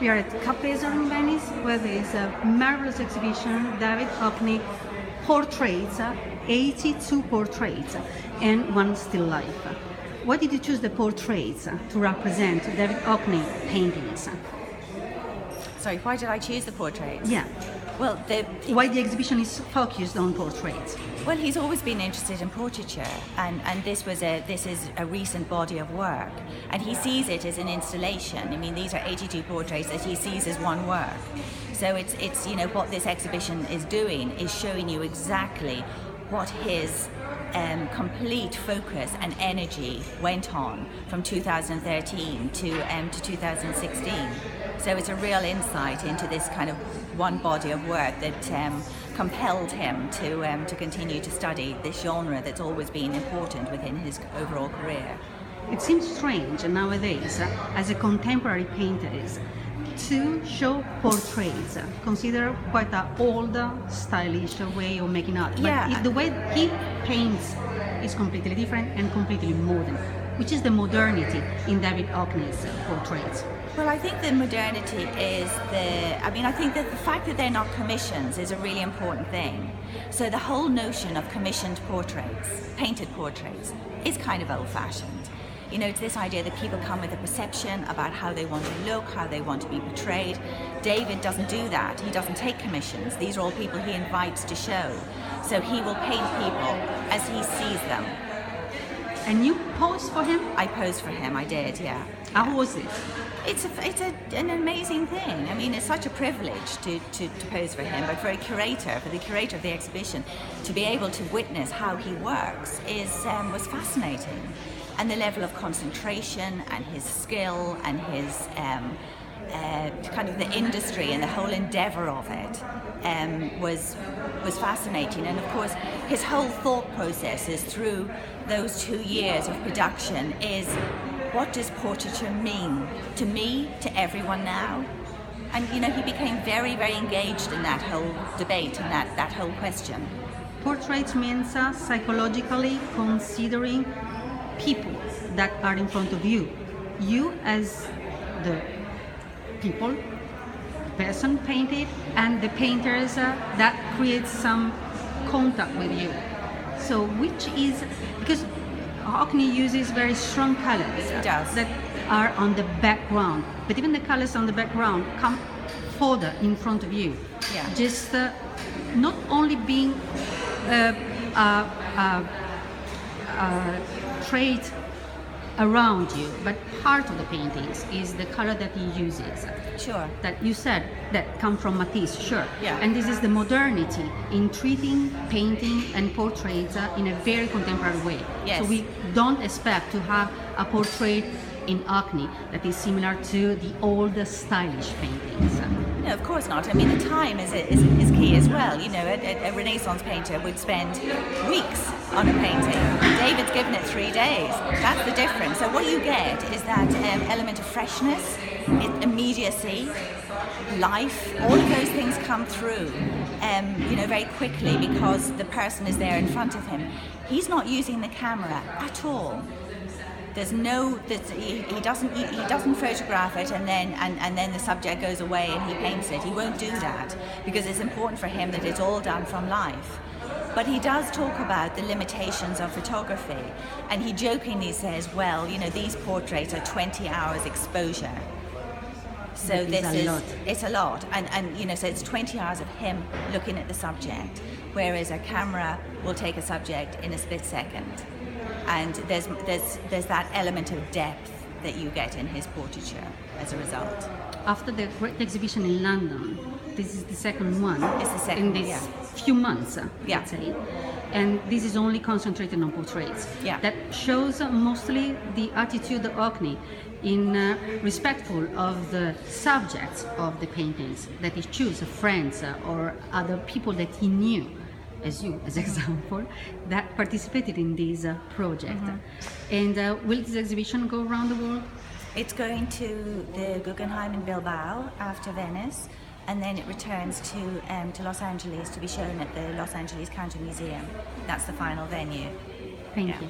We are at Ca Pesaro in Venice, where there is a marvelous exhibition, David Hockney portraits, 82 portraits, and one still life. Why did you choose the portraits to represent David Hockney paintings? Sorry, why did I choose the portraits? Yeah. Well, why the exhibition is focused on portraits? Well, he's always been interested in portraiture, and this is a recent body of work, and he sees it as an installation. I mean, these are 82 portraits that he sees as one work. So it's what this exhibition is doing is showing you exactly what his complete focus and energy went on from 2013 to 2016. So it's a real insight into this kind of one body of work that compelled him to continue to study this genre that's always been important within his overall career. It seems strange nowadays, as a contemporary painter, to show portraits, considered quite an old, stylish way of making art. Yeah. But the way he paints is completely different and completely modern, which is the modernity in David Hockney's portraits. Well, I think the modernity is I think that the fact that they're not commissions is a really important thing. So the whole notion of commissioned portraits, painted portraits, is kind of old-fashioned. You know, it's this idea that people come with a perception about how they want to look, how they want to be portrayed. David doesn't do that. He doesn't take commissions. These are all people he invites to show. So he will paint people as he sees them. And you posed for him? I posed for him, I did, yeah. How was it? It's an amazing thing. I mean, it's such a privilege to pose for him, but for the curator of the exhibition, to be able to witness how he works was fascinating. And the level of concentration and his skill and his kind of the industry and the whole endeavour of it was fascinating. And of course, his whole thought process is through those 2 years of production is, what does portraiture mean to me, to everyone now? And he became very, very engaged in that whole debate and that whole question. Portraits means psychologically considering people that are in front of you. You as the people, the person painted, and the painters that create some contact with you. So which is, because Hockney uses very strong colors that are on the background, but even the colors on the background come further in front of you. Yeah. Just not only being trait around you, but part of the paintings is the color that he uses. Sure. That you said that come from Matisse, sure. Yeah. And this is the modernity in treating painting and portraits in a very contemporary way. Yes. So we don't expect to have a portrait in Hockney that is similar to the old stylish paintings. No, of course not. I mean, the time is key as well. You know, a Renaissance painter would spend weeks on a painting. David's given it 3 days. That's the difference. So what you get is that element of freshness, immediacy, life. All of those things come through, very quickly because the person is there in front of him. He's not using the camera at all. He doesn't photograph it and then the subject goes away and he paints it. He won't do that because it's important for him that it's all done from life. But he does talk about the limitations of photography, and he jokingly says, well, these portraits are 20 hours exposure. So it's a lot, and so it's 20 hours of him looking at the subject, whereas a camera will take a subject in a split second. And there's that element of depth that you get in his portraiture as a result. After the great exhibition in London, this is the second one. It's the second in this few months, let's say. And this is only concentrated on portraits. Yeah. That shows mostly the attitude of Hockney in respectful of the subjects of the paintings that he chose, friends or other people that he knew, as you, as example, that participated in this project. Mm-hmm. And will this exhibition go around the world? It's going to the Guggenheim in Bilbao after Venice, and then it returns to Los Angeles to be shown at the Los Angeles County Museum. That's the final venue. Thank you.